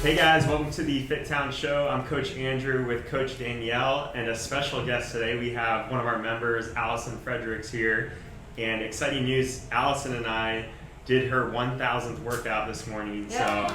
Hey guys, welcome to the FitTown Show. I'm Coach Andrew with Coach Danielle, and a special guest today. We have one of our members, Allison Fredericks, here. And exciting news, Allison and I did her 1,000th workout this morning. So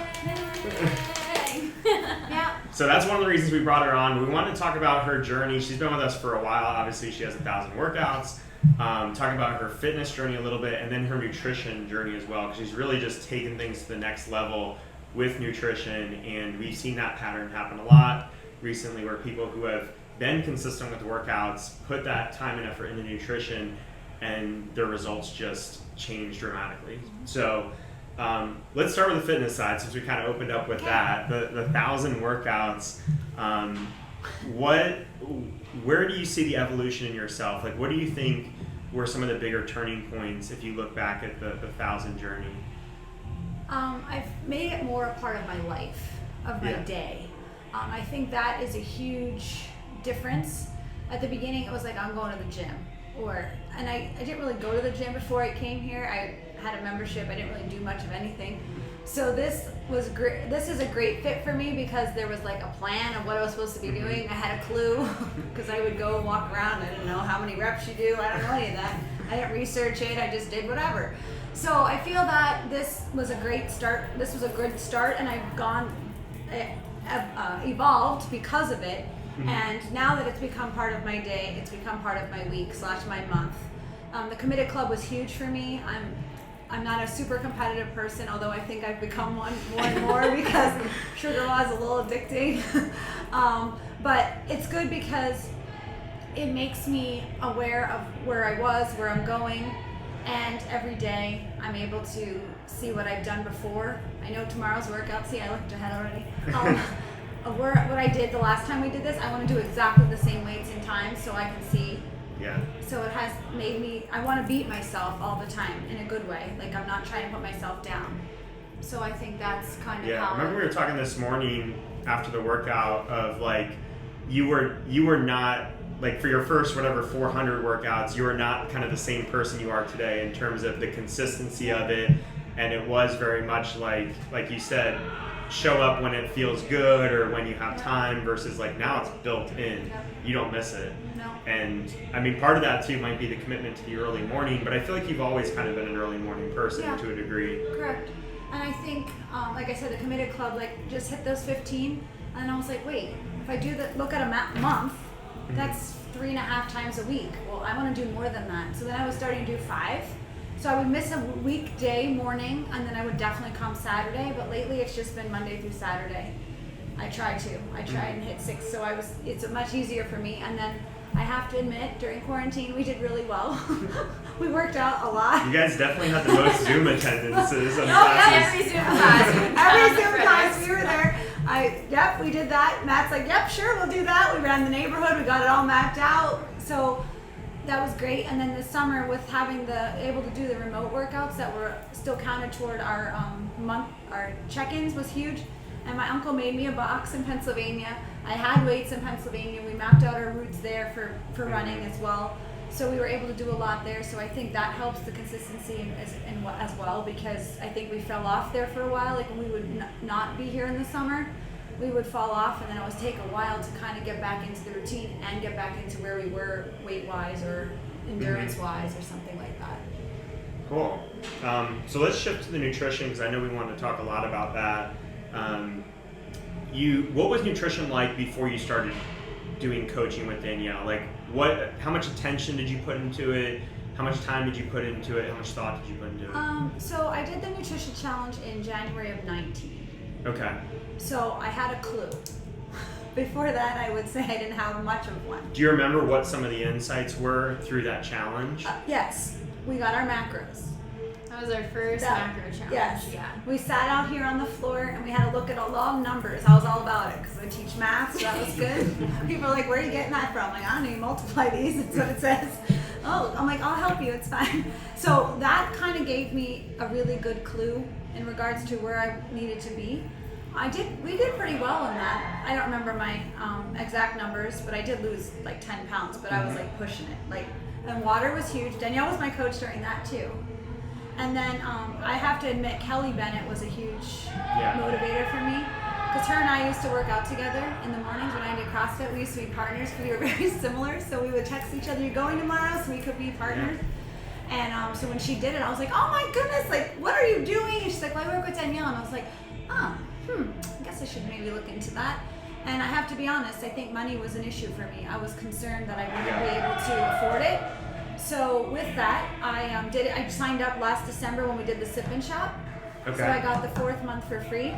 that's one of the reasons we brought her on. We wanted to talk about her journey. She's been with us for a while. Obviously, she has 1,000 workouts. Talk about her fitness journey a little bit, and then her nutrition journey as well, because she's really just taken things to the next level with nutrition, and we've seen that pattern happen a lot recently where people who have been consistent with workouts put that time and effort into nutrition and their results just change dramatically. So let's start with the fitness side, since we kind of opened up with that. The 1,000 workouts, where do you see the evolution in yourself? Like, what do you think were some of the bigger turning points if you look back at the 1,000 journey? I've made it more a part of my life, of my day. I think that is a huge difference. At the beginning, it was like, I'm going to the gym. And I didn't really go to the gym before I came here. I had a membership. I didn't really do much of anything. So this was great. This is a great fit for me because there was like a plan of what I was supposed to be doing. I had a clue because I would go and walk around. I didn't know how many reps you do. I don't know any of that. I didn't research it. I just did whatever. So I feel that this was a great start. This was a good start, and I've evolved because of it. Mm-hmm. And now that it's become part of my day, it's become part of my week / my month. The Committed Club was huge for me. I'm not a super competitive person, although I think I've become one more and more because sugar law is a little addicting. But it's good because it makes me aware of where I was, where I'm going. And every day I'm able to see what I've done before. I know tomorrow's workout. See, I looked ahead already. What I did the last time we did this, I want to do exactly the same weights and times so I can see. Yeah. So it has made me, I want to beat myself all the time in a good way. Like, I'm not trying to put myself down. So I think that's kind of how. I remember we were talking this morning after the workout of like, you were not, like, for your first 400 workouts, you were not kind of the same person you are today in terms of the consistency of it. And it was very much like you said, show up when it feels good or when you have time versus like now it's built in. Yep. You don't miss it. No. And I mean, part of that too might be the commitment to the early morning, but I feel like you've always kind of been an early morning person to a degree. Correct. And I think, like I said, the Committed Club, just hit those 15. And I was like, wait, if I do that, look at a month, that's 3.5 times a week. Well, I want to do more than that. So then I was starting to do 5. So I would miss a weekday morning, and then I would definitely come Saturday. But lately, it's just been Monday through Saturday. I tried and hit 6. So it's much easier for me. And then I have to admit, during quarantine, we did really well. We worked out a lot. You guys definitely had the most Zoom attendances on classes. Every Zoom class, we were there. We did that. Matt's like, yep, sure, we'll do that. We ran the neighborhood. We got it all mapped out. So that was great. And then this summer, with having able to do the remote workouts that were still counted toward our our check-ins was huge. And my uncle made me a box in Pennsylvania. I had weights in Pennsylvania. We mapped out our routes there for running as well. So we were able to do a lot there. So I think that helps the consistency as well, because I think we fell off there for a while. Like, when we would not be here in the summer, we would fall off, and then it would take a while to kind of get back into the routine and get back into where we were weight-wise or endurance-wise or something like that. Cool. So let's shift to the nutrition, because I know we wanted to talk a lot about that. What was nutrition like before you started doing coaching with Danielle? Like, how much attention did you put into it? How much time did you put into it? How much thought did you put into it? So I did the nutrition challenge in January of 19. Okay. So I had a clue. Before that, I would say I didn't have much of one. Do you remember what some of the insights were through that challenge? Yes. We got our macros. That was our first macro challenge. Yes. Yeah. We sat out here on the floor and we had to look at a lot of numbers. I was all about it because I teach math, so that was good. People are like, where are you getting that from? I'm like, I don't need to multiply these. That's what it says. Oh, I'm like, I'll help you. It's fine. So that kind of gave me a really good clue in regards to where I needed to be. We did pretty well in that. I don't remember my exact numbers, but I did lose like 10 pounds, but I was like pushing it. And water was huge. Danielle was my coach during that too. And then I have to admit, Kelly Bennett was a huge motivator for me. because her and I used to work out together in the mornings when I did CrossFit. We used to be partners because we were very similar. So we would text each other, "You're going tomorrow?" So we could be partners. And so when she did it, I was like, "Oh my goodness, like, what are you doing?" And she's like, "Well, I work with Danielle." And I was like, I guess I should maybe look into that. And I have to be honest, I think money was an issue for me. I was concerned that I wouldn't be able to afford it. So with that, I did it. I signed up last December when we did the Sip and Shop. Okay. So I got the 4th month for free.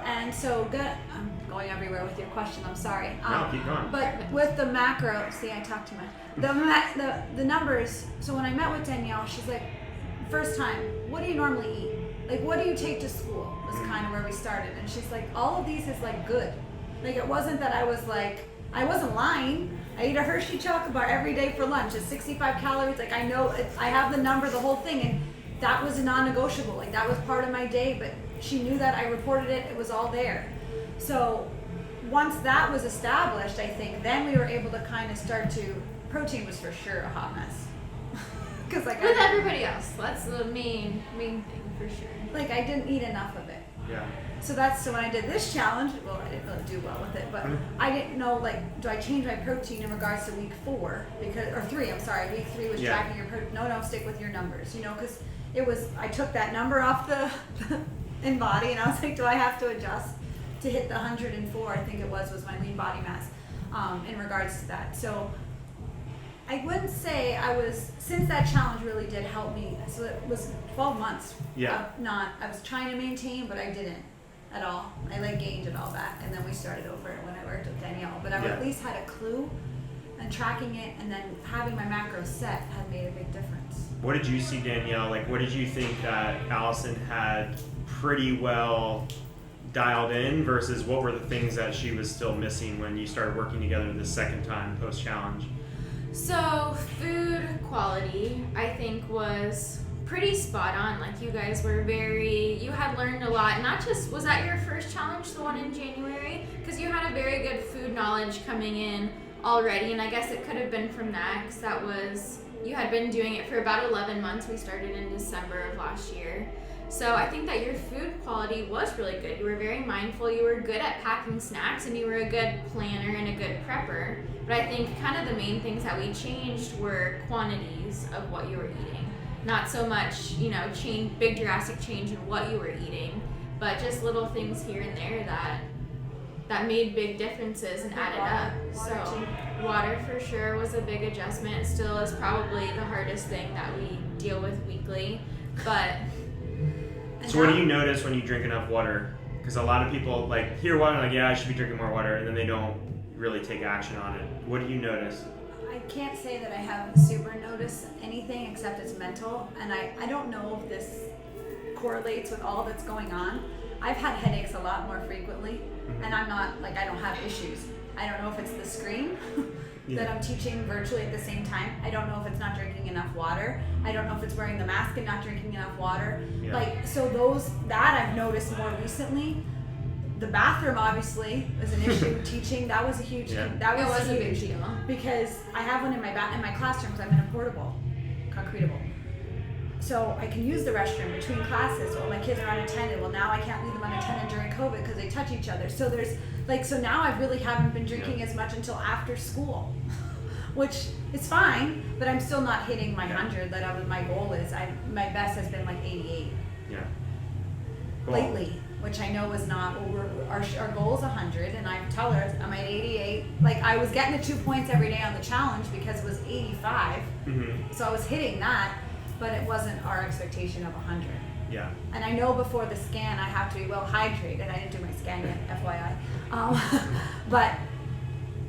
And so good. I'm going everywhere with your question. I'm sorry. No, keep going. But with the macro, see, I talked too much. The numbers. So when I met with Danielle, she's like, first time, what do you normally eat? Like, what do you take to school? Was kind of where we started. And she's like, all of these is like good. Like, it wasn't that I was like, I wasn't lying. I eat a Hershey chocolate bar every day for lunch. It's 65 calories. Like, I know, I have the number, the whole thing. And that was a non-negotiable. Like, that was part of my day. But she knew that. I reported it. It was all there. So once that was established, I think, then we were able to kind of start to, protein was for sure a hot mess. Cause like with everybody else, that's the main thing for sure. Like, I didn't eat enough of it. Yeah. So when I did this challenge, well, I didn't really do well with it, but I didn't know, like, do I change my protein in regards to week 4? Or 3, I'm sorry. Week 3 was tracking your protein. No, stick with your numbers, because it was, I took that number off the in body, and I was like, do I have to adjust to hit the 104, I think it was my lean body mass, in regards to that. So I wouldn't say since that challenge really did help me, so it was 12 months. I was trying to maintain, but I didn't at all. I gained it all back, and then we started over when I worked with Danielle. But I at least had a clue, and tracking it, and then having my macros set had made a big difference. What did you see, Danielle? Like, what did you think that Allison had pretty well dialed in versus what were the things that she was still missing when you started working together the second time post-challenge? So food quality, I think, was pretty spot on. Like, you guys were you had learned a lot. Not just, was that your first challenge, the one in January? Because you had a very good food knowledge coming in already, and I guess it could have been from that, because you had been doing it for about 11 months. We started in December of last year. So I think that your food quality was really good. You were very mindful. You were good at packing snacks, and you were a good planner and a good prepper. But I think kind of the main things that we changed were quantities of what you were eating. Not so much, big drastic change in what you were eating, but just little things here and there that made big differences and added up. So water for sure was a big adjustment. It still is probably the hardest thing that we deal with weekly, but... So what do you notice when you drink enough water? Because a lot of people hear water, I should be drinking more water, and then they don't really take action on it. What do you notice? I can't say that I have super noticed anything except it's mental, and I don't know if this correlates with all that's going on. I've had headaches a lot more frequently, and I'm not, I don't have issues. I don't know if it's the screen that I'm teaching virtually at the same time. I don't know if it's not drinking enough water. I don't know if it's wearing the mask and not drinking enough water. So that I've noticed more recently. The bathroom obviously was an issue. Teaching, that was a huge that was a big deal, because I have one in my classroom because I'm in a portable, concretable. So I can use the restroom between classes. Well, my kids are unattended. Well, now I can't leave them unattended during COVID because they touch each other. So there's so now I really haven't been drinking as much until after school, which is fine, but I'm still not hitting my 100 that my goal is. My best has been 88. Yeah. Cool. Lately, which I know is not, our goal is 100, and I tell her I'm at 88. I was getting the 2 points every day on the challenge because it was 85, so I was hitting that, but it wasn't our expectation of 100. Yeah. And I know before the scan I have to be well hydrated. I didn't do my scan yet, FYI. But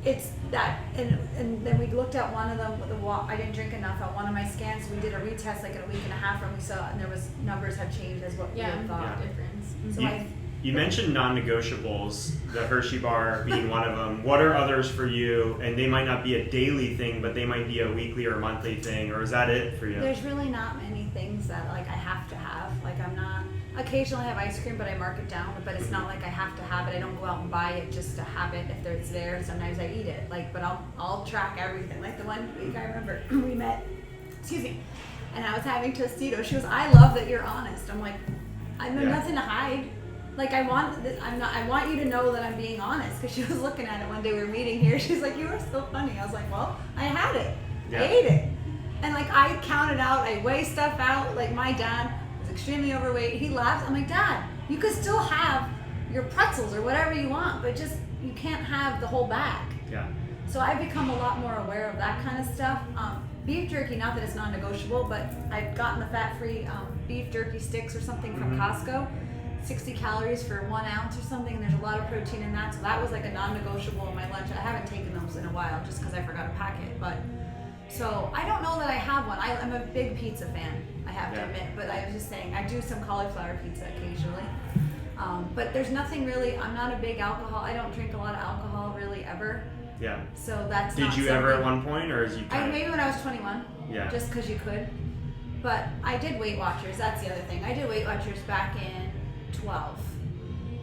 it's that, and then we looked at one of them with I didn't drink enough at one of my scans. We did a retest in a week and a half, and we saw, and there was numbers had changed as what we had thought. Difference. So you mentioned non-negotiables, the Hershey bar being one of them. What are others for you? And they might not be a daily thing, but they might be a weekly or monthly thing, or is that it for you? There's really not many things that I have to have. I'm not, occasionally I have ice cream, but I mark it down, but it's not like I have to have it. I don't go out and buy it just to have it. If it's there, sometimes I eat it. But I'll track everything. The one week I remember we met, and I was having Tostitos. She goes, "I love that you're honest." I'm like, I have nothing to hide. like I want you to know that I'm being honest, because she was looking at it one day we were meeting here. She's like, you are so funny. I was like, well, I had it. Yeah. I ate it. And like I counted out, I weigh stuff out. Like my dad was extremely overweight. He laughs. I'm like, Dad, you could still have your pretzels or whatever you want, but just you can't have the whole bag. Yeah. So I've become a lot more aware of that kind of stuff. Beef jerky, not that it's non-negotiable, but I've gotten the fat-free beef jerky sticks or something from Costco. 60 calories for 1 ounce or something, and there's a lot of protein in that. So that was like a non-negotiable in my lunch. I haven't taken those in a while just because I forgot to pack it. But so I don't know that I have one. I'm a big pizza fan, I have to admit. But I was just saying, I do some cauliflower pizza occasionally. But there's nothing really. I'm not a big alcohol. I don't drink a lot of alcohol really ever. Yeah. So that's. Did not you ever at one point, or is you? Maybe when I was 21. Yeah. Just because you could. But I did Weight Watchers. That's the other thing. I did Weight Watchers back in 12,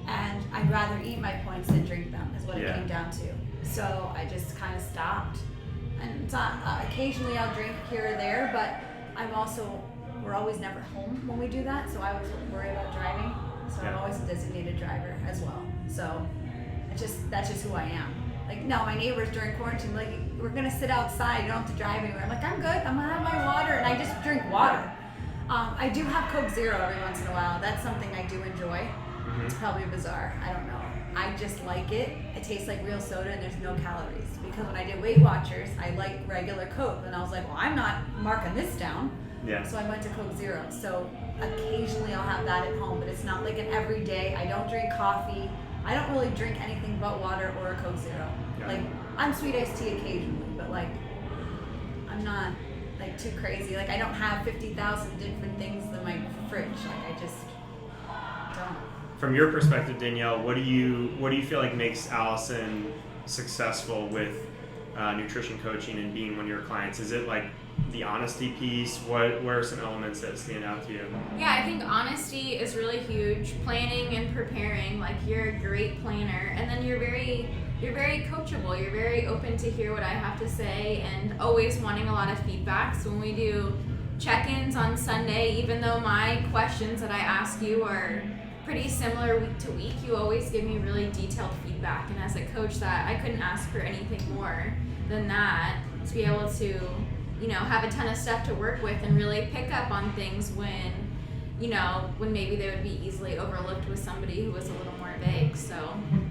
and I'd rather eat my points than drink them. Is what it came down to. So I just kind of stopped. And it's not, occasionally I'll drink here or there, but we're always never home when we do that. So I always worry about driving. So I'm always a designated driver as well. So that's just who I am. Like, no, my neighbors during quarantine, like, we're gonna sit outside, you don't have to drive anywhere. I'm like, I'm good, I'm gonna have my water, and I just drink water. I do have Coke Zero every once in a while. That's something I do enjoy. It's probably bizarre, I don't know. I just like it. It tastes like real soda and there's no calories. Because when I did Weight Watchers, I like regular Coke, and I was like, well, I'm not marking this down. Yeah. So I went to Coke Zero. So occasionally I'll have that at home, but it's not like an everyday. I don't drink coffee. I don't really drink anything but water or a Coke Zero. Yeah. Like, I'm sweet iced tea occasionally, but like, I'm not like too crazy. Like, I don't have 50,000 different things in my fridge. Like, I just don't. From your perspective, Danielle, what do you feel like makes Allison successful with nutrition coaching and being one of your clients? Is it like the honesty piece? What are some elements that stand out to you? Yeah, I think honesty is really huge. Planning and preparing, like you're a great planner, and then you're very coachable. You're very open to hear what I have to say and always wanting a lot of feedback. So when we do check-ins on Sunday, even though my questions that I ask you are pretty similar week to week, you always give me really detailed feedback. And as a coach, that I couldn't ask for anything more than that, to be able to, have a ton of stuff to work with and really pick up on things when maybe they would be easily overlooked with somebody who was a little more vague. So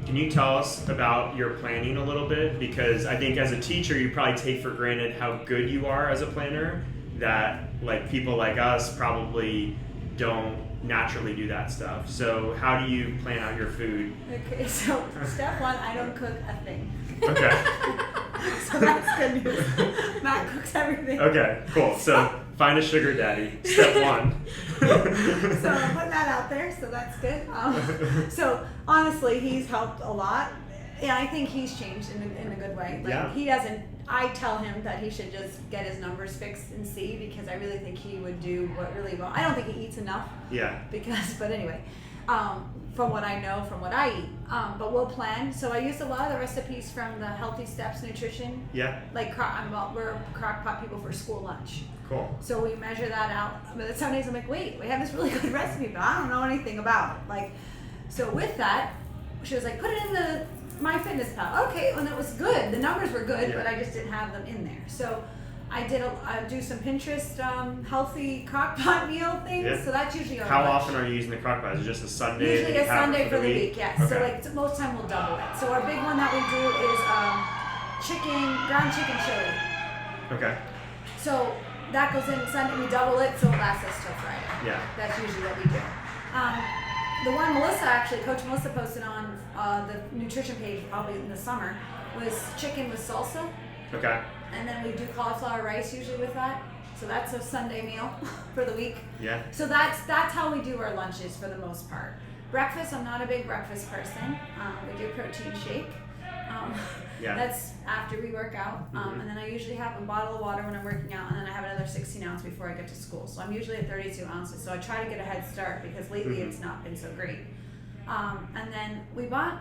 can you tell us about your planning a little bit? Because I think as a teacher, you probably take for granted how good you are as a planner, that like people like us probably don't naturally do that stuff. So how do you plan out your food? Okay, so step one, I don't cook a thing. Okay. So that's good news. Matt cooks everything. Okay, cool. So find a sugar daddy. Step one. So I'm putting that out there, so that's good. So honestly, he's helped a lot. Yeah, I think he's changed in a good way. Like he doesn't. I tell him that he should just get his numbers fixed and see, because I really think he would do really well. I don't think he eats enough. Yeah. But anyway, from what I know, from what I eat, but we'll plan. So I use a lot of the recipes from the Healthy Steps Nutrition. Yeah. Like we're crock-pot people for school lunch. Cool. So we measure that out. But some days I'm like, wait, we have this really good recipe, but I don't know anything about it. Like, so with that, she was like, put it in the MyFitnessPal. Okay, and it was good. The numbers were good, but I just didn't have them in there. So I do some Pinterest healthy crock-pot meal things. Yeah. So that's usually our lunch. Often are you using the crock-pot? Is it just a Sunday? Usually a Sunday for the week, yes. Okay. So like most time we'll double it. So our big one that we do is ground chicken chili. Okay. So that goes in Sunday, we double it, so it lasts us till Friday. Yeah. That's usually what we do. The one Coach Melissa posted on the nutrition page probably in the summer was chicken with salsa. Okay. And then we do cauliflower rice usually with that. So that's a Sunday meal for the week. Yeah. So that's how we do our lunches for the most part. Breakfast, I'm not a big breakfast person. We do protein shake. That's after we work out. And then I usually have a bottle of water when I'm working out, and then I have another 16 ounce before I get to school. So I'm usually at 32 ounces. So I try to get a head start, because lately it's not been so great. And then we bought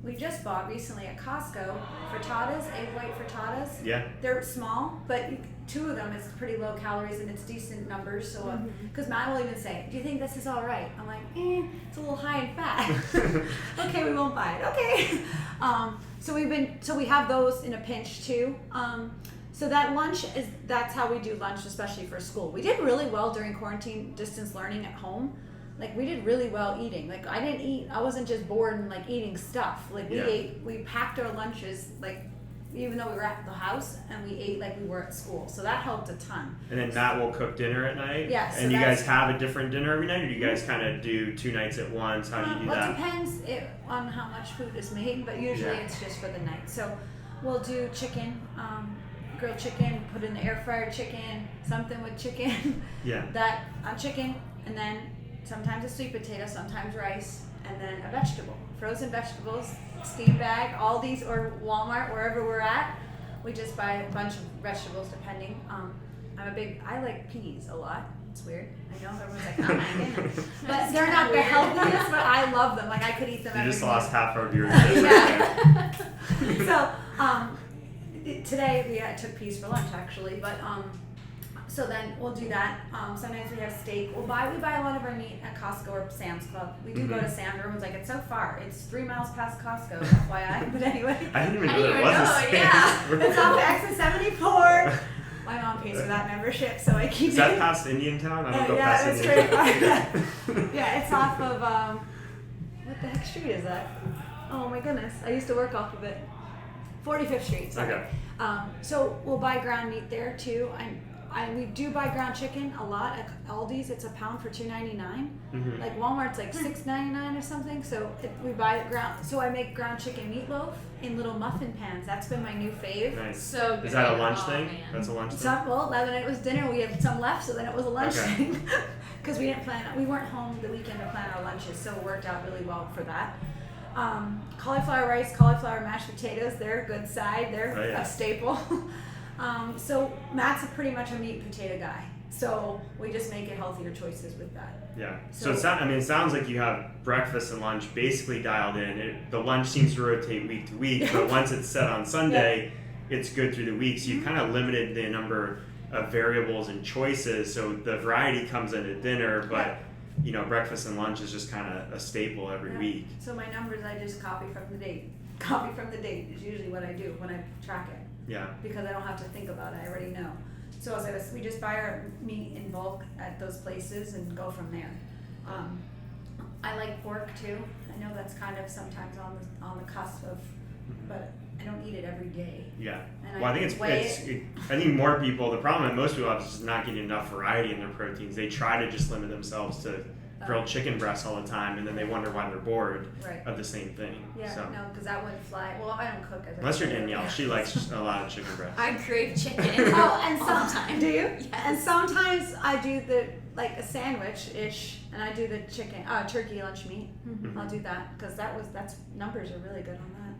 we just bought recently at Costco frittatas, egg white frittatas. Yeah. They're small, but 2 of them is pretty low calories and it's decent numbers. So, because Matt will even say, "Do you think this is all right?" I'm like, it's a little high in fat. Okay, we won't buy it. Okay. So we have those in a pinch too. So that that's how we do lunch, especially for school. We did really well during quarantine distance learning at home. Like we did really well eating. Like I wasn't just bored and like eating stuff. Like we packed our lunches, like even though we were at the house, and we ate like we were at school. So that helped a ton. And then Matt will cook dinner at night? Yeah. And you guys have a different dinner every night, or do you guys kind of do 2 nights at once? How do you do that? It depends on how much food is made, but usually it's just for the night. So we'll do chicken, grilled chicken, put in the air fryer chicken, something with chicken. Yeah. Chicken, and then sometimes a sweet potato, sometimes rice, and then a vegetable. Frozen vegetables, steam bag, Aldi's or Walmart, wherever we're at. We just buy a bunch of vegetables depending. I like peas a lot. It's weird. I know everyone's like, I'm not getting them. But they're not the healthiest, but I love them. Like I could eat them every day. You just lost half our viewership. Yeah. So today I took peas for lunch actually, but so then we'll do that. Sometimes we have steak. We buy a lot of our meat at Costco or Sam's Club. We do go to Sam's. Everyone's like, it's so far. It's 3 miles past Costco, FYI. But anyway. I didn't even know there was a Sam's. Yeah. It's off exit 74. My mom pays for that membership, so I keep it. Is that past Indian Town? I don't go past that's Indian Town. Yeah, it's off of, what the heck street is that? Oh my goodness. I used to work off of it. 45th Street, sorry. Okay. So we'll buy ground meat there too. We do buy ground chicken a lot at Aldi's. It's a pound for $2.99. Like Walmart's like $6.99 or something. So we buy ground. So I make ground chicken meatloaf in little muffin pans. That's been my new fave. Nice. So good. Is that a lunch thing? Man. That's a lunch thing? Well, then it was dinner. We had some left, so then it was a lunch Okay. thing. Because we weren't home the weekend to plan our lunches, so it worked out really well for that. Cauliflower rice, cauliflower mashed potatoes. They're a good side. They're a staple. So Matt's pretty much a meat and potato guy. So we just make it healthier choices with that. Yeah. So it sounds like you have breakfast and lunch basically dialed in. The lunch seems to rotate week to week, but once it's set on Sunday, it's good through the week. So you kind of limited the number of variables and choices. So the variety comes into dinner, but breakfast and lunch is just kind of a staple every week. So my numbers, I just copy from the date. Copy from the date is usually what I do when I track it. Yeah. Because I don't have to think about it. I already know. So we just buy our meat in bulk at those places and go from there. I like pork too. I know that's kind of sometimes on the cusp of, but I don't eat it every day. Yeah. And Well, I think I think more people, the problem that most people have is just not getting enough variety in their proteins. They try to just limit themselves to grilled chicken breasts all the time, and then they wonder why they're bored of the same thing. Yeah, so. no, because that wouldn't fly. Well, I don't cook as Unless you're Danielle, she likes a lot of chicken breasts. I crave chicken. And all the time. Do you? Yes. And sometimes I do a sandwich-ish, and I do the turkey lunch meat. I'll do that because that's numbers are really good on that.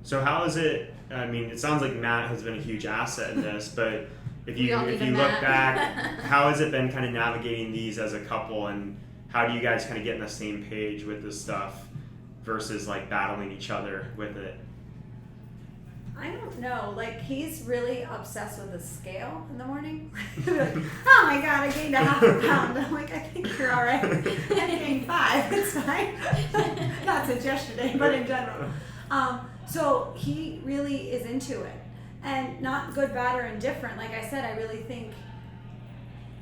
So how is it? I mean, it sounds like Matt has been a huge asset in this, but if you look back, how has it been kind of navigating these as a couple, and how do you guys kind of get on the same page with this stuff versus like battling each other with it? I don't know. Like, he's really obsessed with the scale in the morning. Like, oh my God, I gained a half a pound. I'm like, I think you're all right. I gained 5. It's fine. Not since yesterday, but in general. So he really is into it. And not good, bad, or indifferent. Like I said, I really think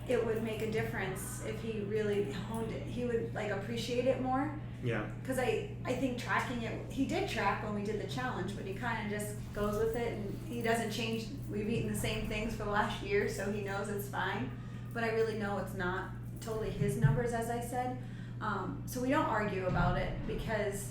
it would make a difference if he really honed it. He would appreciate it more. Yeah. Because I think tracking it, he did track when we did the challenge, but he kind of just goes with it and he doesn't change. We've eaten the same things for the last year, so he knows it's fine. But I really know it's not totally his numbers, as I said. So we don't argue about it because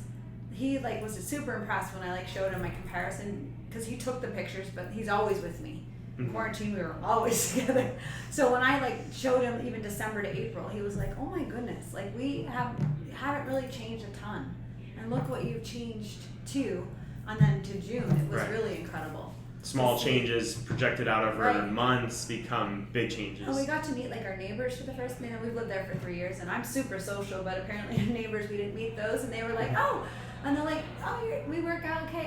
he was super impressed when I showed him my comparison because he took the pictures, but he's always with me. In quarantine, we were always together. So when I showed him even December to April, he was like, "Oh my goodness! We haven't really changed a ton, and look what you've changed too." And then to June, it was really incredible. Small changes projected out over months become big changes. And we got to meet our neighbors for the first time. We've lived there for 3 years, and I'm super social, but apparently our neighbors, we didn't meet those, and they were like, "Oh." And they're like, "Oh,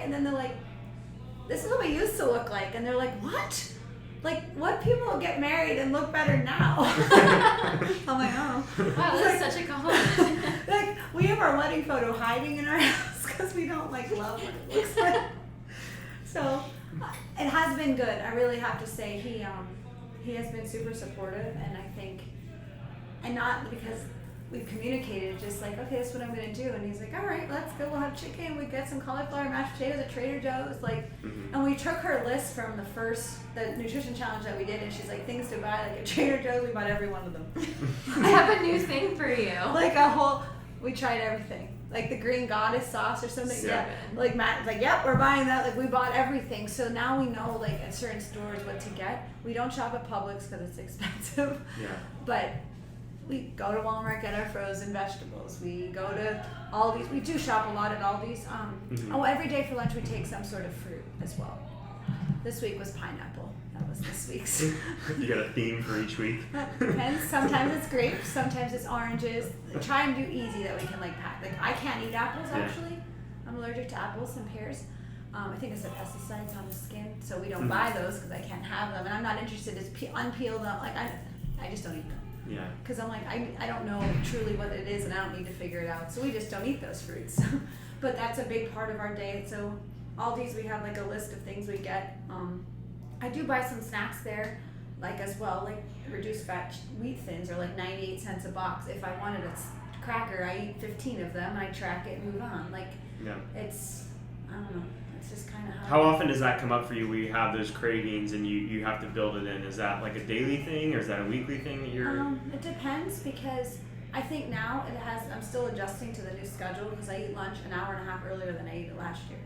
And then they're like, this is what we used to look like. And they're like, what? Like, what people get married and look better now? I'm like, oh. Wow, that's like, such a compliment. Like, we have our wedding photo hiding in our house because we don't like love what it looks like. So it has been good. I really have to say he has been super supportive, and I think, and not because we've communicated, just like, okay, that's what I'm gonna do, and he's like, all right, let's go. We'll have chicken. We get some cauliflower mashed potatoes at Trader Joe's, like, and we took her list from the nutrition challenge that we did, and she's like, things to buy, like at Trader Joe's, we bought every one of them. I have a new thing for you. Like we tried everything. Like the green goddess sauce or something. Yeah. Like Matt's like, yep, we're buying that. Like we bought everything. So now we know like at certain stores what to get. We don't shop at Publix because it's expensive. Yeah. But we go to Walmart, get our frozen vegetables. We go to Aldi's. We do shop a lot at Aldi's. Oh, every day for lunch we take some sort of fruit as well. This week was pineapple. That was this week's. You got a theme for each week? Depends. Sometimes it's grapes. Sometimes it's oranges. Try and do easy that we can like pack. Like I can't eat apples actually. I'm allergic to apples and pears. I think it's the pesticides on the skin, so we don't buy those because I can't have them, and I'm not interested to unpeel them. Like I just don't eat them. Yeah. Because I'm like I don't know truly what it is, and I don't need to figure it out. So we just don't eat those fruits. But that's a big part of our day. So Aldi's, we have like a list of things we get. I do buy some snacks there, like as well, like reduced fat wheat thins are like 98 cents a box. If I wanted a cracker, I eat 15 of them, I track it and move on. Like, it's, I don't know, it's just kind of how often does that come up for you where you have those cravings and you have to build it in? Is that like a daily thing or is that a weekly thing that you're... It depends because I think now I'm still adjusting to the new schedule because I eat lunch an hour and a half earlier than I ate it last year.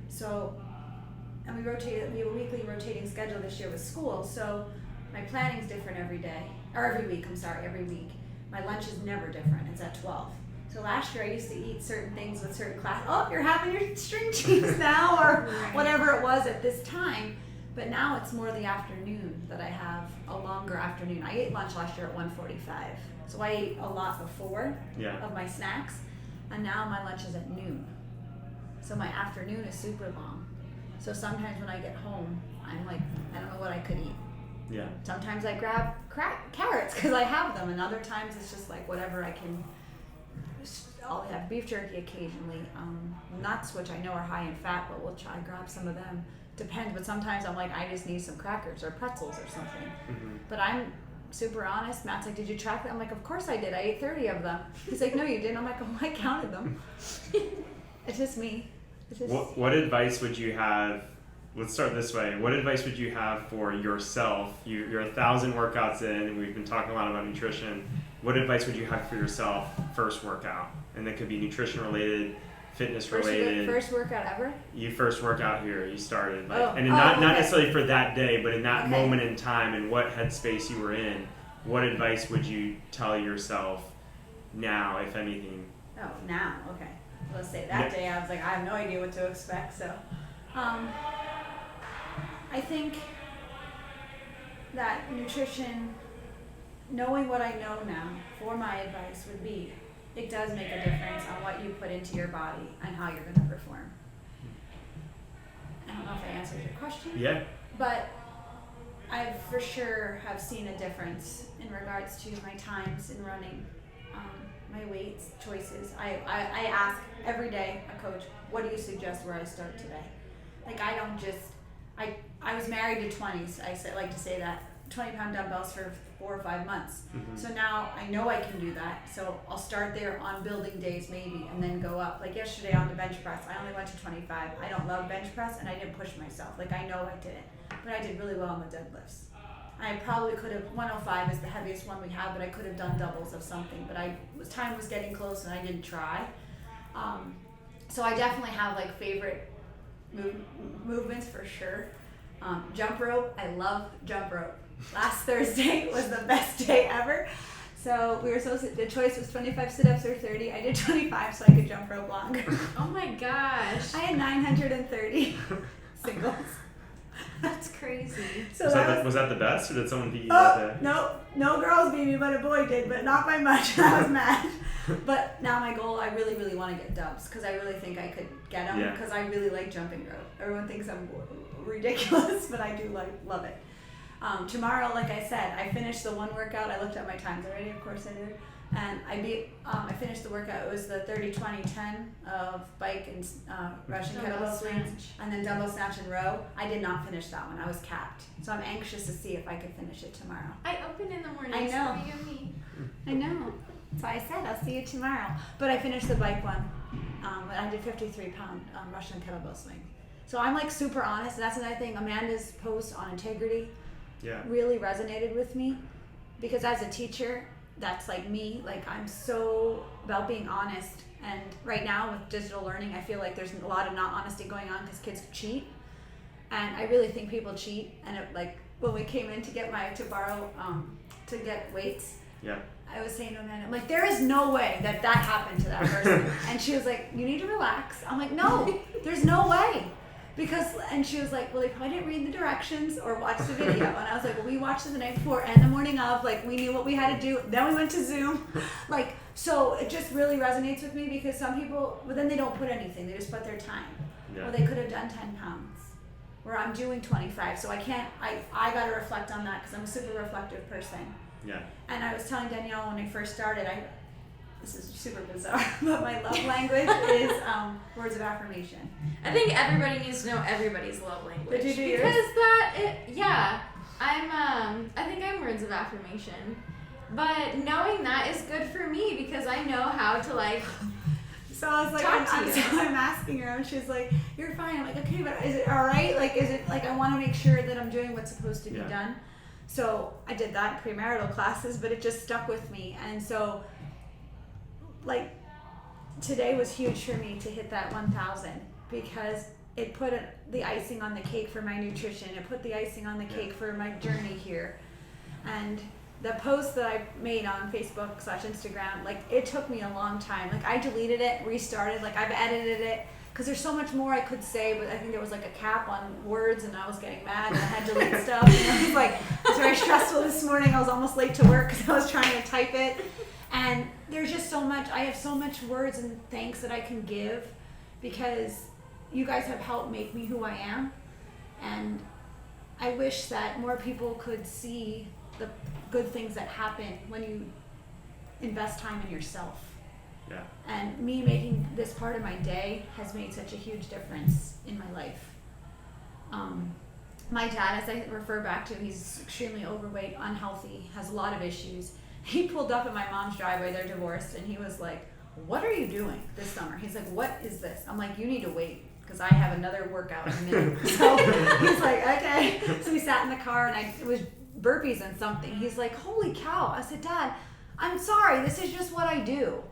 So... And we have a weekly rotating schedule this year with school, so my planning's different every week. My lunch is never different, it's at 12. So last year I used to eat certain things with certain class. Oh, you're having your string cheese now, or whatever it was at this time. But now it's more the afternoon that I have a longer afternoon. I ate lunch last year at 1:45. So I ate a lot before of my snacks, and now my lunch is at noon. So my afternoon is super long. So sometimes when I get home, I'm like, I don't know what I could eat. Yeah. Sometimes I grab carrots because I have them, and other times it's just like whatever I can. I'll have beef jerky occasionally. Nuts, which I know are high in fat, but we'll try and grab some of them. Depends, but sometimes I'm like, I just need some crackers or pretzels or something. But I'm super honest. Matt's like, did you track that? I'm like, of course I did. I ate 30 of them. He's like, no, you didn't. I'm like, oh, I counted them. It's just me. What advice would you have? Let's start this way. What advice would you have for yourself? You're 1,000 workouts in, and we've been talking a lot about nutrition. What advice would you have for yourself first workout? And that could be nutrition related, fitness related. First workout ever? You first workout here. You started, not necessarily for that day, but in that moment in time, and what headspace you were in. What advice would you tell yourself now, if anything? Oh, now, okay. Let's say that day I was like, I have no idea what to expect. So, I think that nutrition, knowing what I know now, for my advice would be, it does make a difference on what you put into your body and how you're going to perform. I don't know if I answered your question. Yeah. But I for sure have seen a difference in regards to my times in running. My weights choices. I ask every day a coach, what do you suggest where I start today? Like I don't just, I was married to 20s. I like to say that 20-pound dumbbells for 4 or 5 months. So now I know I can do that. So I'll start there on building days maybe, and then go up. Like yesterday on the bench press, I only went to 25. I don't love bench press, and I didn't push myself. Like I know I didn't, but I did really well on the deadlifts. I probably could have, 105 is the heaviest one we have, but I could have done doubles of something. But time was getting close and I didn't try. So I definitely have like favorite movements for sure. Jump rope, I love jump rope. Last Thursday was the best day ever. So we were the choice was 25 sit-ups or 30. I did 25 so I could jump rope longer. Oh my gosh. I had 930 singles. That's crazy. So was that the best, or did someone beat you that day? No girls beat me, but a boy did, but not by much. I was mad. But now my goal, I really, really want to get dubs because I really think I could get them because I really like jumping rope. Everyone thinks I'm ridiculous, but I do love it. Tomorrow, like I said, I finished the one workout. I looked at my times already, of course I did. And I finished the workout. It was the 30-20-10 of bike and Russian kettlebell swings, and then dumbbell snatch and row. I did not finish that one. I was capped. So I'm anxious to see if I could finish it tomorrow. I open in the morning. I know. So you and me. I know. So I said I'll see you tomorrow. But I finished the bike one. I did 53-pound Russian kettlebell swing. So I'm like super honest. And that's another thing. Amanda's post on integrity really resonated with me because as a teacher, that's like me. Like I'm so about being honest. And right now with digital learning, I feel like there's a lot of not honesty going on because kids cheat. And I really think people cheat. And like when we came in to get to get weights, I was saying to Amanda, I'm like, there is no way that happened to that person. And she was like, you need to relax. I'm like, no, there's no way. And she was like, well, they probably didn't read the directions or watch the video. And I was like, well, we watched it the night before and the morning of, like, we knew what we had to do. Then we went to Zoom. Like, so it just really resonates with me because some people, but then they don't put anything. They just put their time. Yeah. Well, they could have done 10 pounds where I'm doing 25. So I got to reflect on that because I'm a super reflective person. Yeah. And I was telling Danielle when I first started, this is super bizarre, but my love language is words of affirmation. I think everybody needs to know everybody's love language. Did you do because yours? I think I'm words of affirmation. But knowing that is good for me because I know how to like. So I was like, I'm asking her, and she's like, "You're fine." I'm like, "Okay, but is it all right? Like, is it like I want to make sure that I'm doing what's supposed to be done." So I did that in premarital classes, but it just stuck with me, and so. Like today was huge for me to hit that 1,000 because it put the icing on the cake for my nutrition. It put the icing on the cake for my journey here. And the post that I made on Facebook/Instagram, like it took me a long time. Like I deleted it, restarted, like I've edited it because there's so much more I could say, but I think there was like a cap on words and I was getting mad and I had to delete stuff. And it was very stressful this morning. I was almost late to work because I was trying to type it. And there's just so much, I have so much words and thanks that I can give because you guys have helped make me who I am. And I wish that more people could see the good things that happen when you invest time in yourself. Yeah. And me making this part of my day has made such a huge difference in my life. My dad, as I refer back to him, he's extremely overweight, unhealthy, has a lot of issues. He pulled up at my mom's driveway, they're divorced, and he was like, what are you doing this summer? He's like, what is this? I'm like, you need to wait, because I have another workout in a minute. So he's like, okay. So we sat in the car, and it was burpees and something. He's like, holy cow. I said, Dad, I'm sorry, this is just what I do.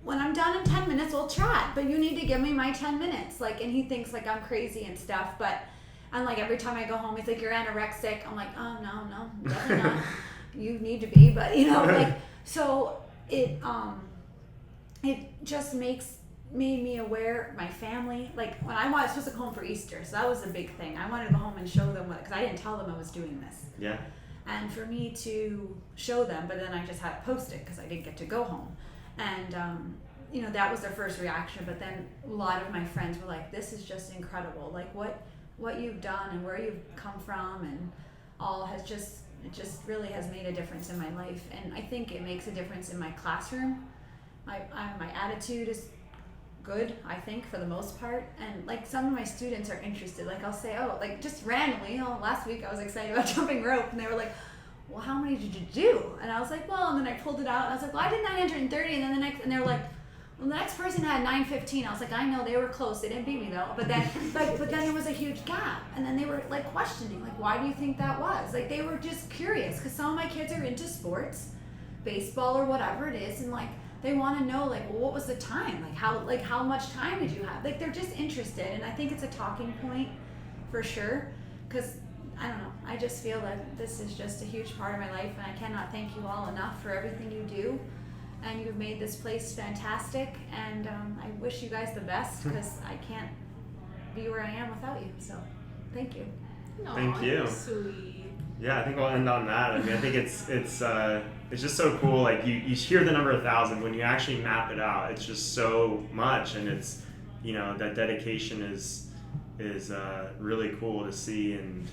When I'm done in 10 minutes, we'll chat, but you need to give me my 10 minutes. Like, and he thinks like I'm crazy and stuff, but I'm like, every time I go home, he's like, you're anorexic. I'm like, oh, no, definitely not. You need to be, but like, so it just made me aware, my family, like when I was supposed to go home for Easter, so that was a big thing. I wanted to go home and show them because I didn't tell them I was doing this. Yeah. And for me to show them, but then I just had to post it because I didn't get to go home. And, that was their first reaction, but then a lot of my friends were like, this is just incredible. Like what you've done and where you've come from and all it just really has made a difference in my life. And I think it makes a difference in my classroom. My attitude is good, I think, for the most part. And like some of my students are interested. Like I'll say, oh, like just randomly, last week I was excited about jumping rope and they were like, well, how many did you do? And I was like, well, and then I pulled it out and I was like, well, I did 930. And then and they were like, well, the next person had 915. I was like, I know, they were close. They didn't beat me though. But then, but then there was a huge gap. And then they were like questioning, like, why do you think that was? Like they were just curious because some of my kids are into sports, baseball or whatever it is. And like, they want to know like, well, what was the time? Like how much time did you have? Like they're just interested. And I think it's a talking point for sure. Because I don't know, I just feel that this is just a huge part of my life and I cannot thank you all enough for everything you do. And you've made this place fantastic, and I wish you guys the best because I can't be where I am without you. So, thank you. Aw, Thank you. you're sweet. Yeah, I think we'll end on that. I mean, I think it's just so cool. Like you hear the number 1,000, when you actually map it out, it's just so much, and it's, you know, that dedication is really cool to see, and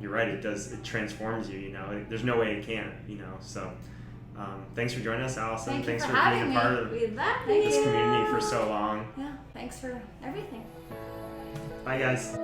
you're right, it transforms you. You know, there's no way it can't. You know, so thanks for joining us, Allison. Thanks for having being me. a part of We love this you. community for so long. Yeah, thanks for everything. Bye, guys.